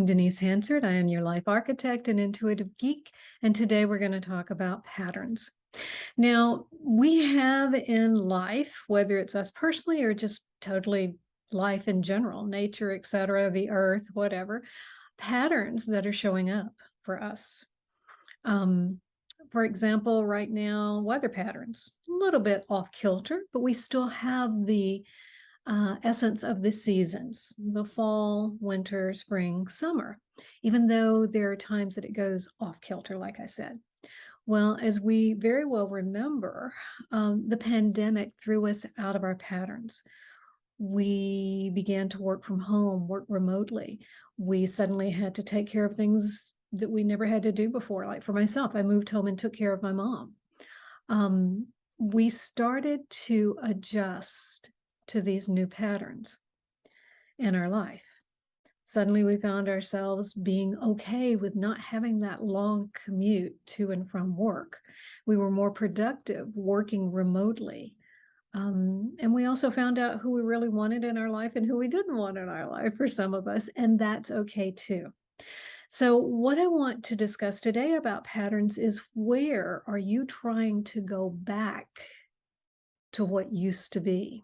Denise Hansard. I am your life architect and intuitive geek, and today we're going to talk about patterns. Now, we have in life, whether it's us personally or just totally life in general, nature, etc., the earth, whatever, patterns that are showing up for us. For example, right now, weather patterns, a little bit off kilter, but we still have the essence of the seasons, the fall, winter, spring, summer, even though there are times that it goes off kilter, like I said. Well, as we very well remember, the pandemic threw us out of our patterns. We began to work from home, work remotely. We suddenly had to take care of things that we never had to do before. Like for myself, I moved home and took care of my mom. We started to adjust to these new patterns in our life. Suddenly we found ourselves being okay with not having that long commute to and from work. We were more productive working remotely. And we also found out who we really wanted in our life and who we didn't want in our life for some of us, and that's okay too. So what I want to discuss today about patterns is, where are you trying to go back to what used to be?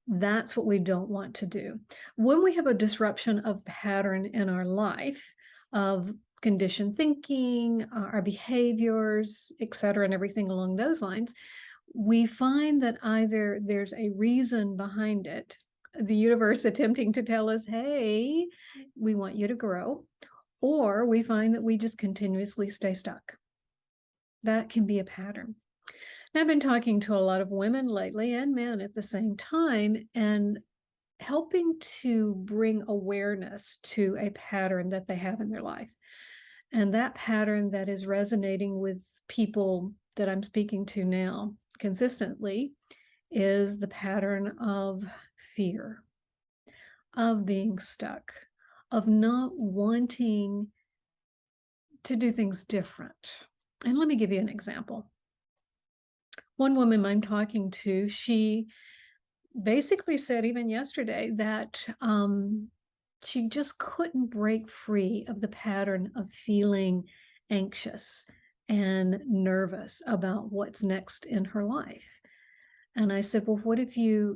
That's what we don't want to do. When we have a disruption of pattern in our life, of conditioned thinking, our behaviors, etc., and everything along those lines, we find that either there's a reason behind it, the universe attempting to tell us, hey, we want you to grow, or we find that we just continuously stay stuck. That can be a pattern. I've been talking to a lot of women lately, and men at the same time, and helping to bring awareness to a pattern that they have in their life. And that pattern that is resonating with people that I'm speaking to now consistently is the pattern of fear, of being stuck, of not wanting to do things different. And let me give you an example. One woman I'm talking to, she basically said even yesterday that she just couldn't break free of the pattern of feeling anxious and nervous about what's next in her life. And I said, well,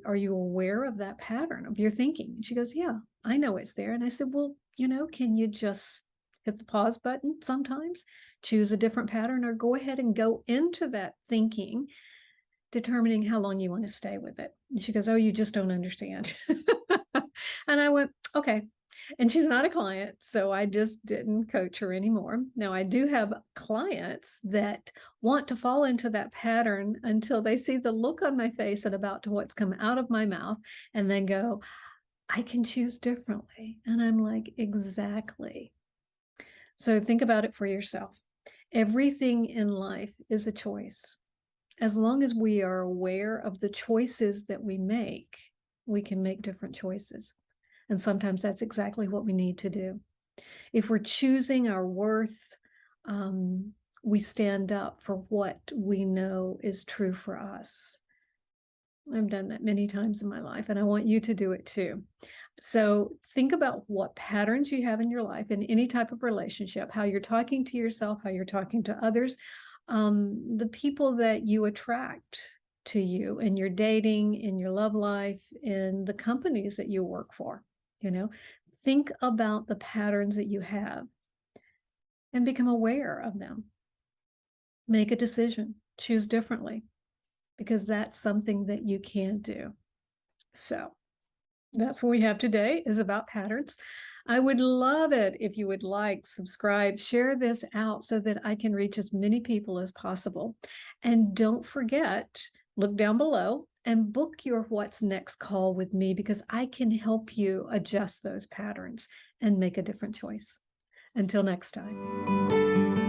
are you aware of that pattern of your thinking? And she goes, yeah, I know it's there. And I said, well, can you just hit the pause button sometimes, choose a different pattern, or go ahead and go into that thinking, determining how long you want to stay with it. And she goes, oh, you just don't understand. And I went, okay. And she's not a client, so I just didn't coach her anymore. Now, I do have clients that want to fall into that pattern until they see the look on my face and about to what's come out of my mouth, and then go, I can choose differently. And I'm like, exactly. So think about it for yourself. Everything in life is a choice. As long as we are aware of the choices that we can make different choices. And sometimes that's exactly what we need to do. If we're choosing our worth, we stand up for what we know is true for us. I've done that many times in my life, and I want you to do it too. So think about what patterns you have in your life, in any type of relationship, how you're talking to yourself, how you're talking to others, the people that you attract to you in your dating, in your love life, in the companies that you work for. Think about the patterns that you have and become aware of them. Make a decision, choose differently, because that's something that you can do. So that's what we have today, is about patterns. I would love it if you would like, subscribe, share this out so that I can reach as many people as possible. And don't forget, look down below and book your What's Next call with me, because I can help you adjust those patterns and make a different choice. Until next time.